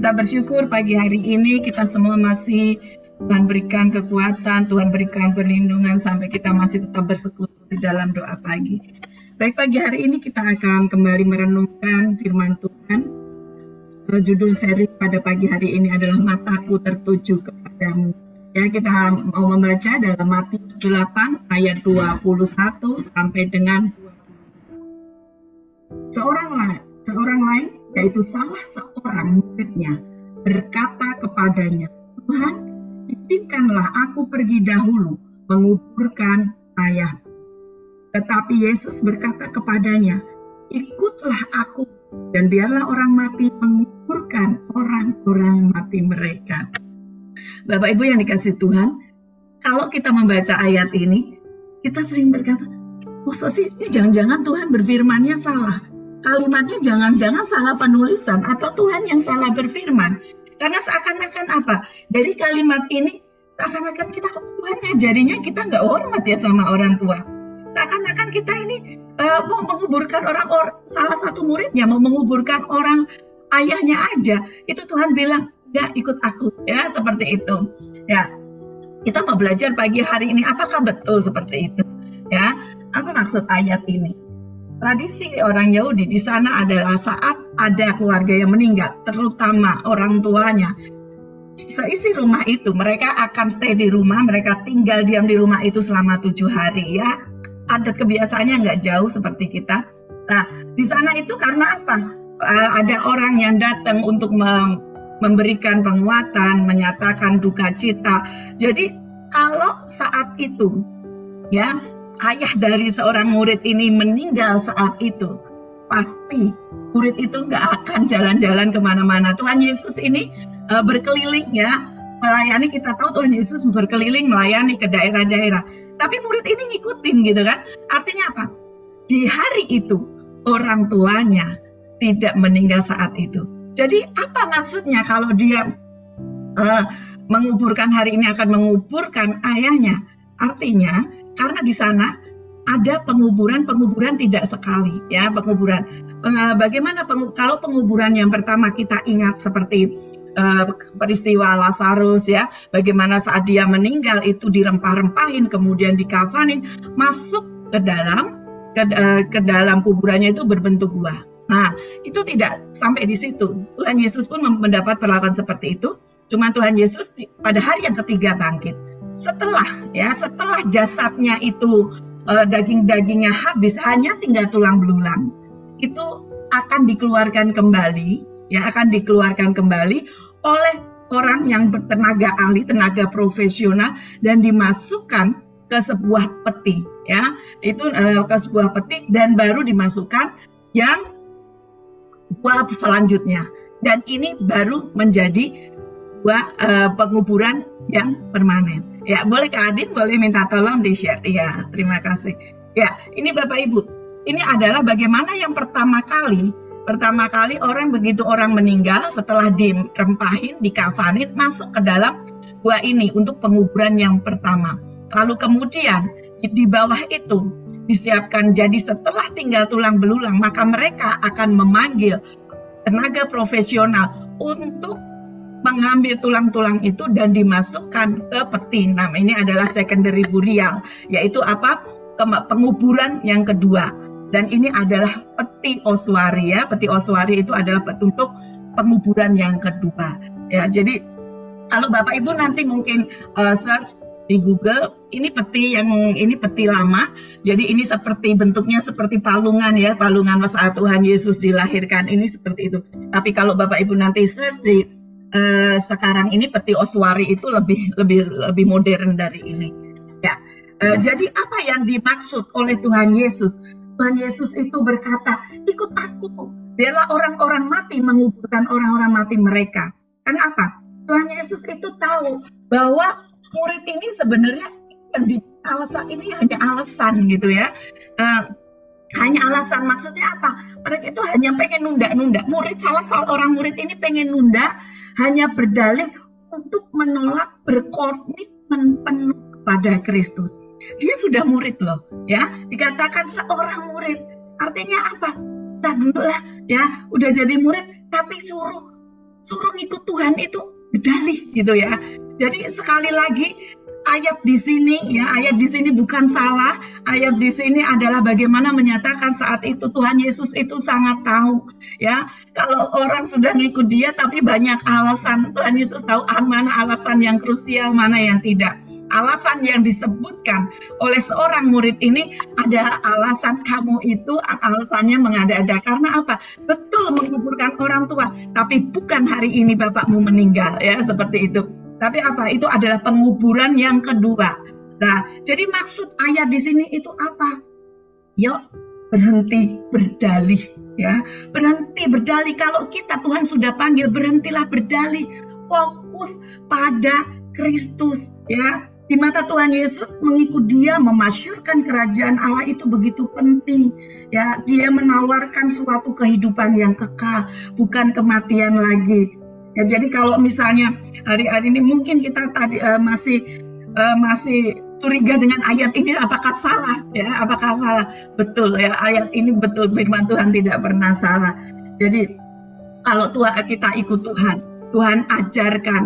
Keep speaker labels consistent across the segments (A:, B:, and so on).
A: Kita bersyukur pagi hari ini kita semua masih Tuhan berikan kekuatan, Tuhan berikan perlindungan sampai kita masih tetap bersekutu di dalam doa pagi. Baik, pagi hari ini kita akan kembali merenungkan firman Tuhan. Judul seri pada pagi hari ini adalah Mataku Tertuju Kepadamu. Ya, kita mau membaca dalam Matius 8 ayat 21 sampai dengan 20. Seorang lain, yaitu salah seorang muridnya, berkata kepadanya, Tuhan, izinkanlah aku pergi dahulu menguburkan ayahku. Tetapi Yesus berkata kepadanya, ikutlah aku dan biarlah orang mati menguburkan orang-orang mati mereka. Bapak Ibu yang dikasihi Tuhan, kalau kita membaca ayat ini, kita sering berkata, jangan-jangan Tuhan berfirmannya salah. Kalimatnya jangan-jangan salah penulisan atau Tuhan yang salah berfirman. Karena seakan-akan apa? Dari kalimat ini, seakan-akan kita Tuhan ngajarinya kita nggak hormat ya sama orang tua. Seakan-akan kita ini mau menguburkan salah satu muridnya, mau menguburkan orang ayahnya aja. Itu Tuhan bilang, nggak ikut aku, ya seperti itu. Ya, kita mau belajar pagi hari ini, apakah betul seperti itu? Ya, apa maksud ayat ini? Tradisi orang Yahudi di sana adalah saat ada keluarga yang meninggal, terutama orang tuanya, seisi rumah itu mereka akan stay di rumah, mereka tinggal diam di rumah itu selama 7 hari. Ya, adat kebiasaannya nggak jauh seperti kita. Nah, di sana itu karena apa? Ada orang yang datang untuk memberikan penguatan, menyatakan duka cita. Jadi kalau saat itu, ya, ayah dari seorang murid ini meninggal saat itu, pasti murid itu nggak akan jalan-jalan kemana-mana. Tuhan Yesus ini berkeliling, ya, melayani. Kita tahu Tuhan Yesus berkeliling melayani ke daerah-daerah. Tapi murid ini ngikutin gitu kan. Artinya apa? Di hari itu orang tuanya tidak meninggal saat itu. Jadi apa maksudnya kalau dia menguburkan hari ini akan menguburkan ayahnya? Artinya karena di sana ada penguburan tidak sekali, ya, penguburan. Bagaimana kalau penguburan yang pertama kita ingat seperti peristiwa Lazarus, ya, bagaimana saat dia meninggal itu dirempah-rempahin, kemudian dikafanin, masuk ke dalam kuburannya itu berbentuk gua. Nah, itu tidak sampai di situ. Tuhan Yesus pun mendapat perlakuan seperti itu. Cuma Tuhan Yesus pada hari yang ketiga bangkit. Setelah jasadnya itu daging-dagingnya habis, hanya tinggal tulang belulang. Itu akan dikeluarkan kembali, ya, akan dikeluarkan kembali oleh orang yang bertenaga ahli, tenaga profesional, dan dimasukkan ke sebuah peti, ya. Itu ke sebuah peti dan baru dimasukkan yang buah selanjutnya, dan ini baru menjadi buah penguburan yang permanen. Ya, boleh Kak Adin, boleh minta tolong di-share. Ya, terima kasih. Ya, ini Bapak Ibu, ini adalah bagaimana yang pertama kali begitu orang meninggal setelah dirempahin, dikafanin, masuk ke dalam gua ini untuk penguburan yang pertama. Lalu kemudian di bawah itu disiapkan, jadi setelah tinggal tulang belulang, maka mereka akan memanggil tenaga profesional untuk mengambil tulang-tulang itu dan dimasukkan ke peti. Nah, ini adalah secondary burial, yaitu apa? Penguburan yang kedua. Dan ini adalah peti oswari, ya. Peti oswari itu adalah untuk penguburan yang kedua. Ya, jadi kalau Bapak Ibu nanti mungkin search di Google, ini peti lama. Jadi ini bentuknya seperti palungan, ya, palungan saat Tuhan Yesus dilahirkan, ini seperti itu. Tapi kalau Bapak Ibu nanti search di sekarang ini peti oswari itu lebih modern dari ini. Ya. Jadi apa yang dimaksud oleh Tuhan Yesus? Tuhan Yesus itu berkata, ikut aku, biarlah orang-orang mati menguburkan orang-orang mati mereka. Kenapa? Tuhan Yesus itu tahu bahwa murid ini sebenarnya ini hanya alasan gitu, ya. Hanya alasan, maksudnya apa? Mereka itu hanya pengen nunda-nunda. Salah seorang murid ini pengen nunda, hanya berdalih untuk menolak berkomitmen penuh kepada Kristus. Dia sudah murid loh, ya. Dikatakan seorang murid. Artinya apa? Nah dulu lah, ya, udah jadi murid, tapi suruh suruh ikut Tuhan itu berdalih gitu ya. Jadi sekali lagi ayat di sini bukan salah. Ayat di sini adalah bagaimana menyatakan saat itu Tuhan Yesus itu sangat tahu ya. Kalau orang sudah ngikut dia tapi banyak alasan, Tuhan Yesus tahu mana alasan yang krusial, mana yang tidak. Alasan yang disebutkan oleh seorang murid ini ada alasan kamu itu alasannya mengada-ada. Karena apa? Betul menguburkan orang tua, tapi bukan hari ini bapakmu meninggal ya, seperti itu. Tapi apa? Itu adalah penguburan yang kedua. Nah, jadi maksud ayat di sini itu apa? Yuk, berhenti berdalih ya. Berhenti berdalih. Kalau kita Tuhan sudah panggil, berhentilah berdalih. Fokus pada Kristus ya. Di mata Tuhan Yesus, mengikut dia memasyurkan kerajaan Allah itu begitu penting ya. Dia menawarkan suatu kehidupan yang kekal, bukan kematian lagi ya. Jadi kalau misalnya hari-hari ini mungkin kita tadi masih curiga dengan ayat ini, apakah salah ya? Apakah salah? Betul ya, ayat ini betul, firman Tuhan tidak pernah salah. Jadi kalau kita ikut Tuhan ajarkan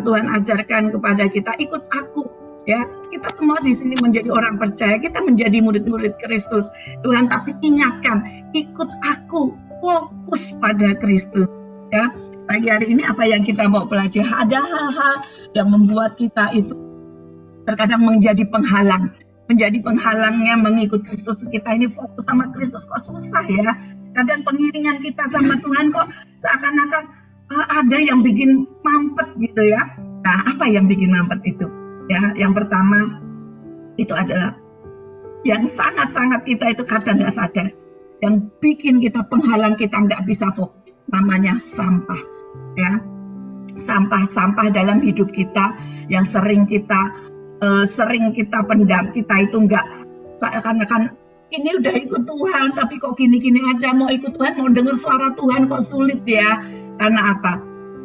A: kepada kita, ikut aku. Ya, kita semua di sini menjadi orang percaya, kita menjadi murid-murid Kristus. Tuhan tapi ingatkan, ikut aku, fokus pada Kristus. Ya, pagi hari ini apa yang kita mau pelajari? Ada hal-hal yang membuat kita itu terkadang menjadi penghalangnya mengikut Kristus. Kita ini fokus sama Kristus kok susah ya. Kadang pengiringan kita sama Tuhan kok seakan-akan ada yang bikin mampet gitu ya. Nah, apa yang bikin mampet itu? Ya, yang pertama itu adalah yang sangat-sangat kita itu kadang nggak sadar, yang bikin kita penghalang kita nggak bisa fokus, namanya sampah. Ya, sampah dalam hidup kita yang sering kita pendam. Kita itu nggak seakan-akan ini udah ikut Tuhan, tapi kok gini-gini aja, mau ikut Tuhan, mau dengar suara Tuhan kok sulit ya. Karena apa?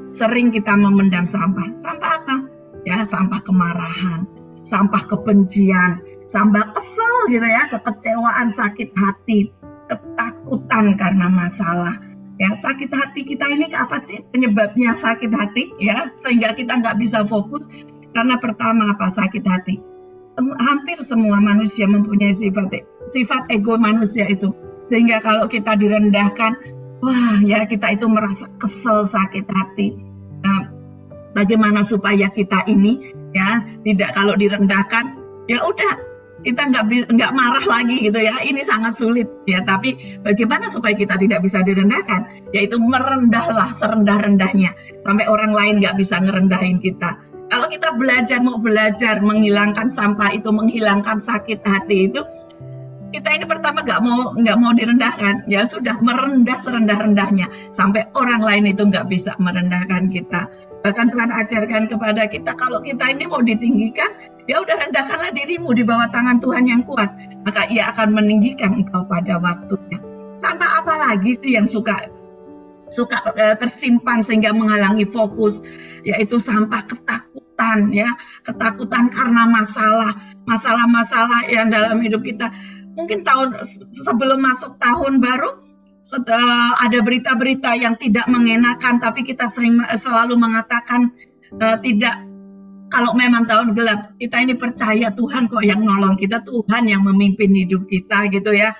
A: Sering kita memendam sampah. Sampah apa? Ya, sampah kemarahan, sampah kebencian, sampah kesel gitu ya, kekecewaan, sakit hati, ketakutan karena masalah. Ya, sakit hati kita ini apa sih penyebabnya sakit hati ya, sehingga kita nggak bisa fokus? Karena pertama apa? Sakit hati. Hampir semua manusia mempunyai sifat ego manusia itu, sehingga kalau kita direndahkan, wah ya kita itu merasa kesel, sakit hati. Nah, bagaimana supaya kita ini ya tidak, kalau direndahkan ya udah kita nggak marah lagi gitu ya, ini sangat sulit ya. Tapi bagaimana supaya kita tidak bisa direndahkan? Yaitu merendahlah serendah-rendahnya sampai orang lain nggak bisa ngerendahin kita. Kalau kita mau belajar menghilangkan sampah itu, menghilangkan sakit hati itu, kita ini pertama nggak mau direndahkan, ya sudah merendah serendah-rendahnya sampai orang lain itu nggak bisa merendahkan kita. Bahkan Tuhan ajarkan kepada kita, kalau kita ini mau ditinggikan, ya udah rendahkanlah dirimu di bawah tangan Tuhan yang kuat, maka Ia akan meninggikan engkau pada waktunya. Sampah apa lagi sih yang suka tersimpan sehingga menghalangi fokus? Yaitu sampah ketakutan ya, ketakutan karena masalah-masalah yang dalam hidup kita. Mungkin sebelum masuk tahun baru ada berita-berita yang tidak mengenakan, tapi kita selalu mengatakan tidak. Kalau memang tahun gelap, kita ini percaya Tuhan kok yang nolong kita, Tuhan yang memimpin hidup kita gitu ya.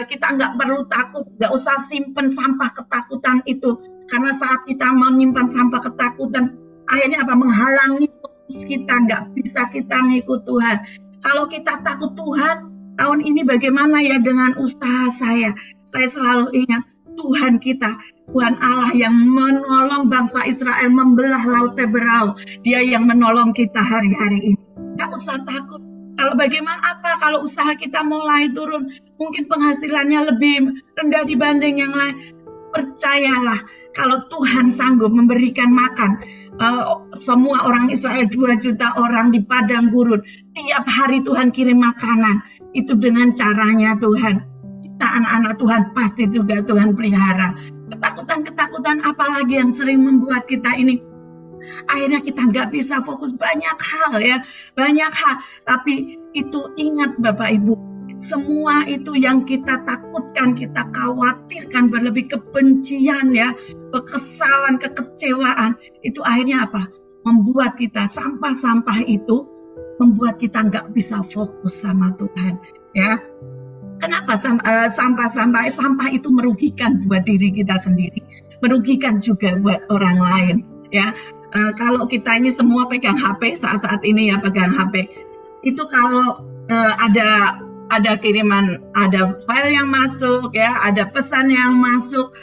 A: Kita nggak perlu takut, nggak usah simpen sampah ketakutan itu, karena saat kita menyimpan sampah ketakutan, akhirnya apa? Menghalangi fokus kita, nggak bisa kita ngikut Tuhan. Kalau kita takut Tuhan, tahun ini bagaimana ya dengan usaha saya? Saya selalu ingat Tuhan kita, Tuhan Allah yang menolong bangsa Israel membelah laut Teberau. Dia yang menolong kita hari-hari ini. Gak usah takut. Kalau bagaimana apa kalau usaha kita mulai turun, mungkin penghasilannya lebih rendah dibanding yang lain. Percayalah, kalau Tuhan sanggup memberikan makan semua orang Israel 2 juta orang di padang gurun, tiap hari Tuhan kirim makanan, itu dengan caranya Tuhan. Kita anak-anak Tuhan pasti juga Tuhan pelihara. Ketakutan apalagi yang sering membuat kita ini akhirnya kita nggak bisa fokus, banyak hal. Tapi itu ingat Bapak Ibu, semua itu yang kita takutkan, kita khawatirkan, berlebih kebencian ya, kekesalan, kekecewaan, itu akhirnya apa? Membuat kita sampah-sampah itu membuat kita nggak bisa fokus sama Tuhan ya. Kenapa sampah itu merugikan buat diri kita sendiri, merugikan juga buat orang lain ya. Kalau kita ini semua pegang HP saat ini ya, pegang HP itu kalau ada kiriman, ada file yang masuk ya, ada pesan yang masuk,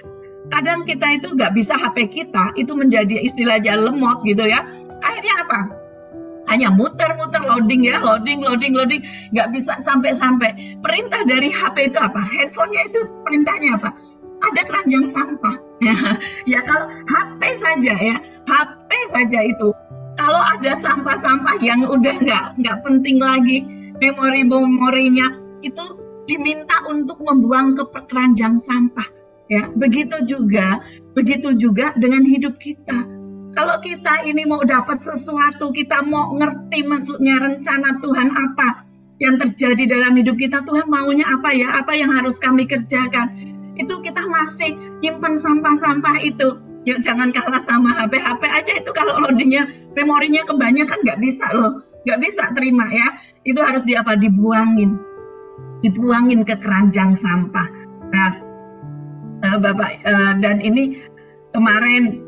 A: kadang kita itu nggak bisa, HP kita itu menjadi istilahnya lemot gitu ya. Akhirnya apa? Hanya muter-muter, loading, nggak bisa sampai-sampai. Perintah dari HP itu apa? Handphonenya itu perintahnya apa? Ada keranjang sampah. Ya kalau HP saja itu, kalau ada sampah-sampah yang udah nggak penting lagi, memorinya itu diminta untuk membuang ke keranjang sampah. Ya, begitu juga dengan hidup kita. Kalau kita ini mau dapat sesuatu, kita mau ngerti maksudnya rencana Tuhan apa yang terjadi dalam hidup kita, Tuhan maunya apa ya, apa yang harus kami kerjakan, itu kita masih nyimpen sampah-sampah itu. Yuk jangan kalah sama HP aja itu, kalau loadingnya, memorinya kebanyakan nggak bisa terima ya. Itu harus dibuangin ke keranjang sampah. Nah, Bapak dan ini kemarin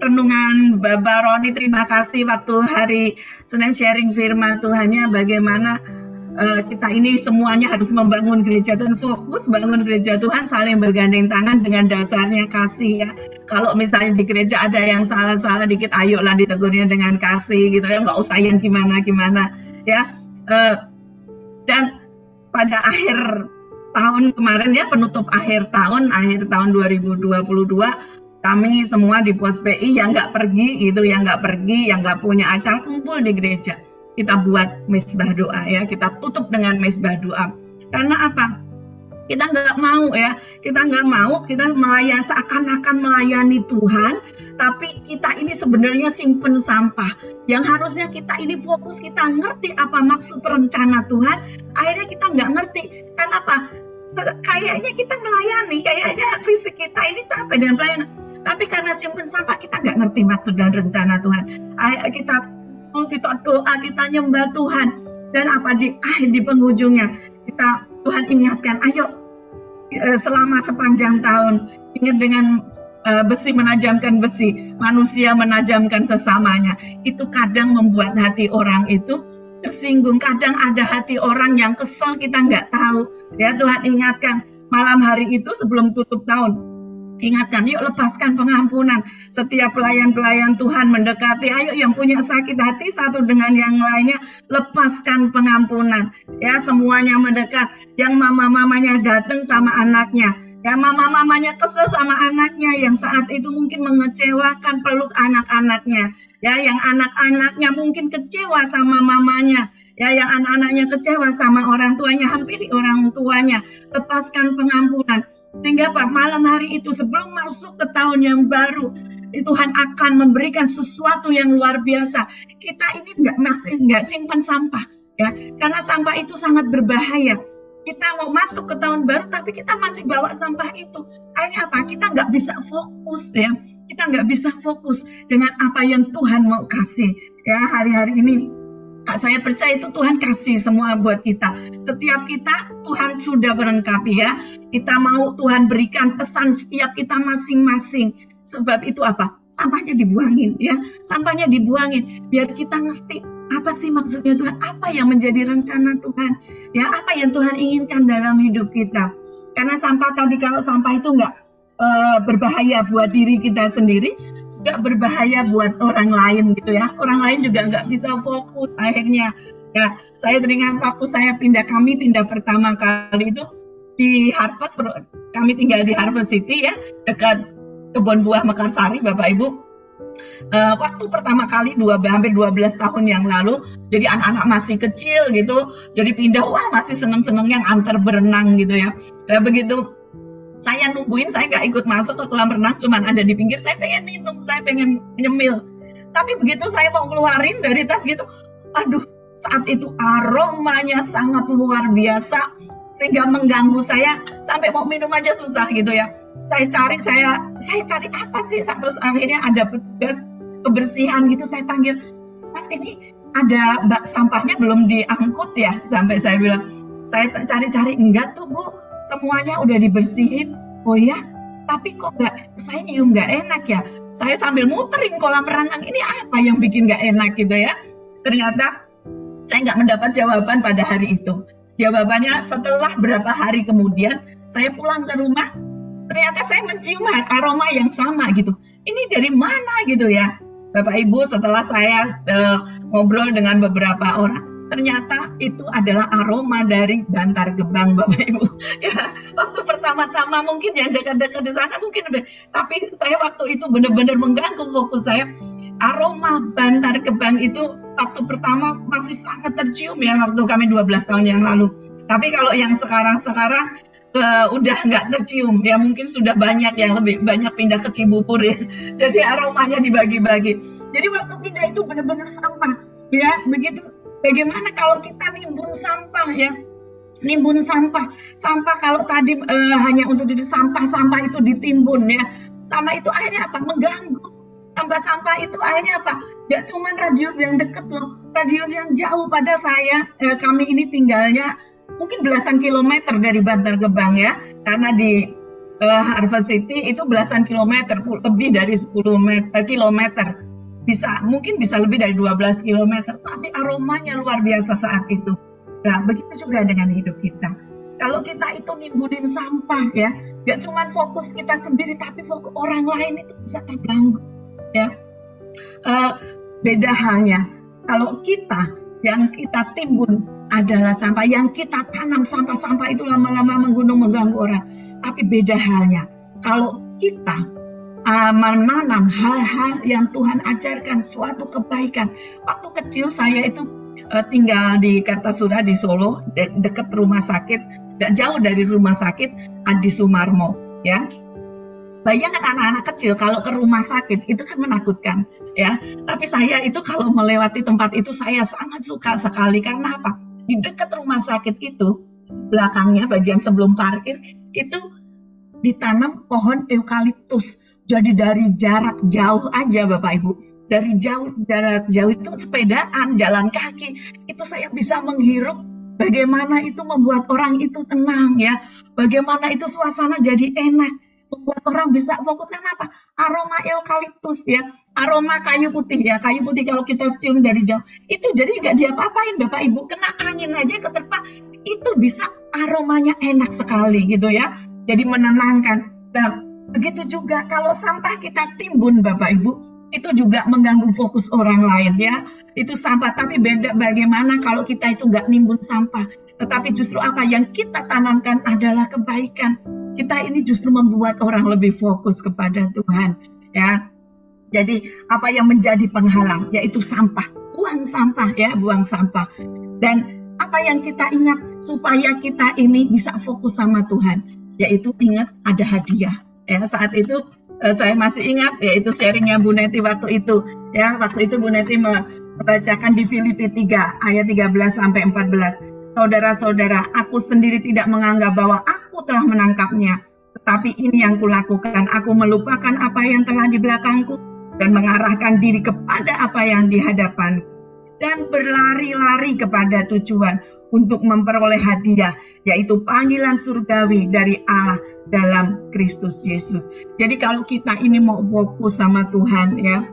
A: renungan Bapak Roni, terima kasih waktu hari Senin sharing firman Tuhannya, bagaimana kita ini semuanya harus membangun gereja Tuhan, fokus bangun gereja Tuhan, saling bergandeng tangan dengan dasarnya kasih ya. Kalau misalnya di gereja ada yang salah-salah dikit, ayolah ditegurnya dengan kasih gitu ya, nggak usah yang gimana-gimana ya. Dan pada akhir tahun kemarin ya, penutup akhir tahun 2022, kami semua di Pos PI yang nggak pergi, yang nggak punya acara kumpul di gereja, kita buat mezbah doa ya, kita tutup dengan mezbah doa. Karena apa? Kita nggak mau kita melayani seakan-akan melayani Tuhan, tapi kita ini sebenarnya simpen sampah. Yang harusnya kita ini fokus, kita ngerti apa maksud rencana Tuhan, akhirnya kita nggak ngerti. Kenapa? Kayaknya kita melayani, kayaknya fisik kita ini capek dengan pelayanan, tapi karena simpen sampah kita nggak ngerti maksud dan rencana Tuhan. Kita doa, kita nyembah Tuhan, dan apa di penghujungnya Tuhan ingatkan, ayo selama sepanjang tahun ingat dengan besi menajamkan besi, manusia menajamkan sesamanya. Itu kadang membuat hati orang itu tersinggung. Kadang ada hati orang yang kesel, kita nggak tahu ya. Tuhan ingatkan malam hari itu sebelum tutup tahun, ingatkan, yuk lepaskan pengampunan. Setiap pelayan-pelayan Tuhan mendekati, ayo yang punya sakit hati satu dengan yang lainnya, lepaskan pengampunan. Ya, semuanya mendekat. Yang mama-mamanya datang sama anaknya, ya mama-mamanya kesel sama anaknya yang saat itu mungkin mengecewakan, peluk anak-anaknya. Ya, yang anak-anaknya mungkin kecewa sama mamanya. Ya, yang anak-anaknya kecewa sama orang tuanya, hampiri orang tuanya. Lepaskan pengampunan. Sehingga Pak, malam hari itu sebelum masuk ke tahun yang baru, Tuhan akan memberikan sesuatu yang luar biasa. Kita ini nggak simpan sampah, ya, karena sampah itu sangat berbahaya. Kita mau masuk ke tahun baru, tapi kita masih bawa sampah itu. Akhirnya apa? Kita nggak bisa fokus, ya. Kita nggak bisa fokus dengan apa yang Tuhan mau kasih, ya, hari-hari ini. Saya percaya itu Tuhan kasih semua buat kita. Setiap kita Tuhan sudah melengkapi ya. Kita mau Tuhan berikan pesan setiap kita masing-masing. Sebab itu apa? Sampahnya dibuangin ya. Sampahnya dibuangin biar kita ngerti apa sih maksudnya Tuhan, apa yang menjadi rencana Tuhan. Ya, apa yang Tuhan inginkan dalam hidup kita. Karena sampah tadi, kalau sampah itu enggak berbahaya buat diri kita sendiri, juga berbahaya buat orang lain gitu ya. Orang lain juga nggak bisa fokus akhirnya. Ya, saya teringat waktu kami pindah pertama kali itu di Harvest, kami tinggal di Harvest City ya, dekat kebun buah Mekarsari, Bapak Ibu. Waktu pertama kali hampir 12 tahun yang lalu, jadi anak-anak masih kecil gitu, jadi pindah, wah masih seneng-senengnya antar berenang gitu ya. Begitu saya nungguin, saya nggak ikut masuk ke kolam renang, cuman ada di pinggir. Saya pengen minum, saya pengen nyemil. Tapi begitu saya mau keluarin dari tas gitu, aduh, saat itu aromanya sangat luar biasa sehingga mengganggu saya sampai mau minum aja susah gitu ya. Saya cari apa sih, terus akhirnya ada petugas kebersihan gitu, saya panggil, Mas ini ada bak sampahnya belum diangkut ya, sampai saya bilang, saya cari-cari, enggak tuh Bu, semuanya udah dibersihin. Oh ya, tapi kok saya nyium nggak enak ya. Saya sambil muterin kolam renang, ini apa yang bikin nggak enak gitu ya. Ternyata saya nggak mendapat jawaban pada hari itu. Jawabannya setelah berapa hari kemudian, saya pulang ke rumah, ternyata saya mencium aroma yang sama gitu. Ini dari mana gitu ya, Bapak Ibu. Setelah saya ngobrol dengan beberapa orang, ternyata itu adalah aroma dari Bantar Gebang, Bapak Ibu. Ya, waktu pertama-tama mungkin yang dekat-dekat di sana mungkin, tapi saya waktu itu benar-benar mengganggu fokus saya. Aroma Bantar Gebang itu waktu pertama masih sangat tercium ya, waktu kami 12 tahun yang lalu. Tapi kalau yang sekarang udah nggak tercium ya, mungkin sudah banyak yang lebih banyak pindah ke Cibubur ya, jadi aromanya dibagi-bagi. Jadi waktu pindah itu benar-benar sampah ya, begitu. Bagaimana kalau kita nimbun sampah ya, nimbun sampah kalau tadi hanya untuk jadi sampah itu ditimbun ya, sama itu akhirnya apa, mengganggu. Sampah itu akhirnya apa, gak cuma radius yang dekat loh, radius yang jauh. Pada saya kami ini tinggalnya mungkin belasan kilometer dari Bantar Gebang ya, karena di Harvest City itu belasan kilometer, lebih dari 10 kilometer, mungkin bisa lebih dari 12 kilometer, tapi aromanya luar biasa saat itu. Nah, begitu juga dengan hidup kita. Kalau kita itu nimbunin sampah ya, gak cuma fokus kita sendiri, tapi fokus orang lain itu bisa terganggu ya. Beda halnya kalau yang kita timbun adalah sampah, yang kita tanam sampah itu lama-lama mengganggu orang. Tapi beda halnya kalau kita menanam hal-hal yang Tuhan ajarkan, suatu kebaikan. Waktu kecil saya itu tinggal di Kartasura di Solo, dekat rumah sakit, gak jauh dari rumah sakit Adi Sumarmo ya. Bayangkan anak-anak kecil kalau ke rumah sakit itu kan menakutkan ya. Tapi saya itu kalau melewati tempat itu saya sangat suka sekali. Karena apa? Di dekat rumah sakit itu, belakangnya bagian sebelum parkir itu ditanam pohon eukaliptus. Jadi dari jarak jauh aja Bapak Ibu, dari jarak jauh itu sepedaan, jalan kaki, itu saya bisa menghirup bagaimana itu membuat orang itu tenang ya. Bagaimana itu suasana jadi enak. Membuat orang bisa fokus. Kenapa? Aroma eukaliptus ya, aroma kayu putih ya. Kayu putih kalau kita cium dari jauh itu jadi nggak diapa-apain Bapak Ibu, kena angin aja keterpa itu bisa aromanya enak sekali gitu ya. Jadi menenangkan. Nah, begitu juga kalau sampah kita timbun Bapak Ibu, itu juga mengganggu fokus orang lain ya. Itu sampah, tapi beda bagaimana kalau kita itu nggak nimbun sampah, tetapi justru apa yang kita tanamkan adalah kebaikan. Kita ini justru membuat orang lebih fokus kepada Tuhan ya. Jadi apa yang menjadi penghalang yaitu sampah, buang sampah ya, buang sampah. Dan apa yang kita ingat supaya kita ini bisa fokus sama Tuhan, yaitu ingat ada hadiah ya. Saat itu saya masih ingat yaitu sharingnya Bu Neti waktu itu ya. Waktu itu Bu Neti membacakan di Filipi 3 ayat 13 sampai 14. Saudara-saudara, aku sendiri tidak menganggap bahwa aku telah menangkapnya. Tetapi ini yang kulakukan, aku melupakan apa yang telah di belakangku dan mengarahkan diri kepada apa yang di hadapan. Dan berlari-lari kepada tujuan untuk memperoleh hadiah, yaitu panggilan surgawi dari Allah dalam Kristus Yesus. Jadi kalau kita ini mau fokus sama Tuhan ya,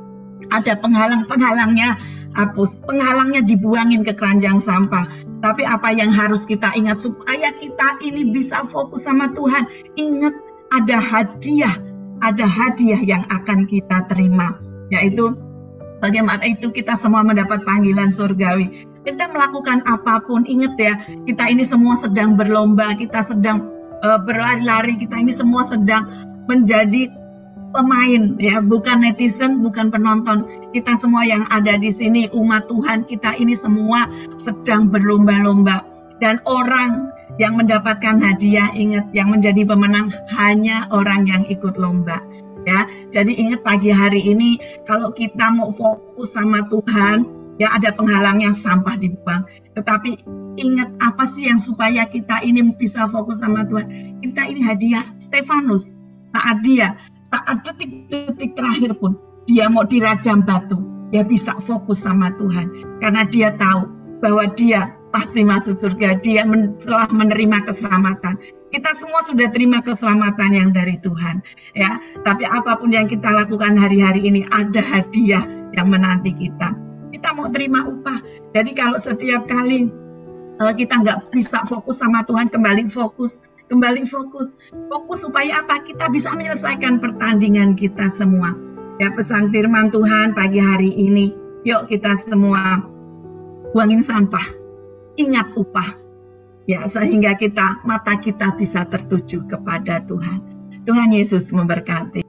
A: ada penghalangnya, hapus. Penghalangnya dibuangin ke keranjang sampah. Tapi apa yang harus kita ingat supaya kita ini bisa fokus sama Tuhan? Ingat ada hadiah yang akan kita terima. Yaitu bagaimana itu kita semua mendapat panggilan surgawi. Kita melakukan apapun, ingat ya, kita ini semua sedang berlomba, kita sedang berlari-lari, kita ini semua sedang menjadi pemain ya, bukan netizen, bukan penonton. Kita semua yang ada di sini umat Tuhan, kita ini semua sedang berlomba-lomba. Dan orang yang mendapatkan hadiah, ingat, yang menjadi pemenang hanya orang yang ikut lomba ya. Jadi ingat pagi hari ini kalau kita mau fokus sama Tuhan Ya, ada penghalangnya, sampah dibuang. Tetapi ingat, apa sih yang supaya kita ini bisa fokus sama Tuhan? Kita ini hadiah Stefanus. Saat detik-detik terakhir pun dia mau dirajam batu, dia bisa fokus sama Tuhan. Karena dia tahu bahwa dia pasti masuk surga. Dia telah menerima keselamatan. Kita semua sudah terima keselamatan yang dari Tuhan. Ya, tapi apapun yang kita lakukan hari-hari ini, ada hadiah yang menanti kita. Kita mau terima upah. Jadi kalau setiap kali kita nggak bisa fokus sama Tuhan, kembali fokus supaya apa? Kita bisa menyelesaikan pertandingan kita semua. Ya, pesan firman Tuhan pagi hari ini, yuk kita semua buangin sampah, ingat upah, ya, sehingga mata kita bisa tertuju kepada Tuhan. Tuhan Yesus memberkati.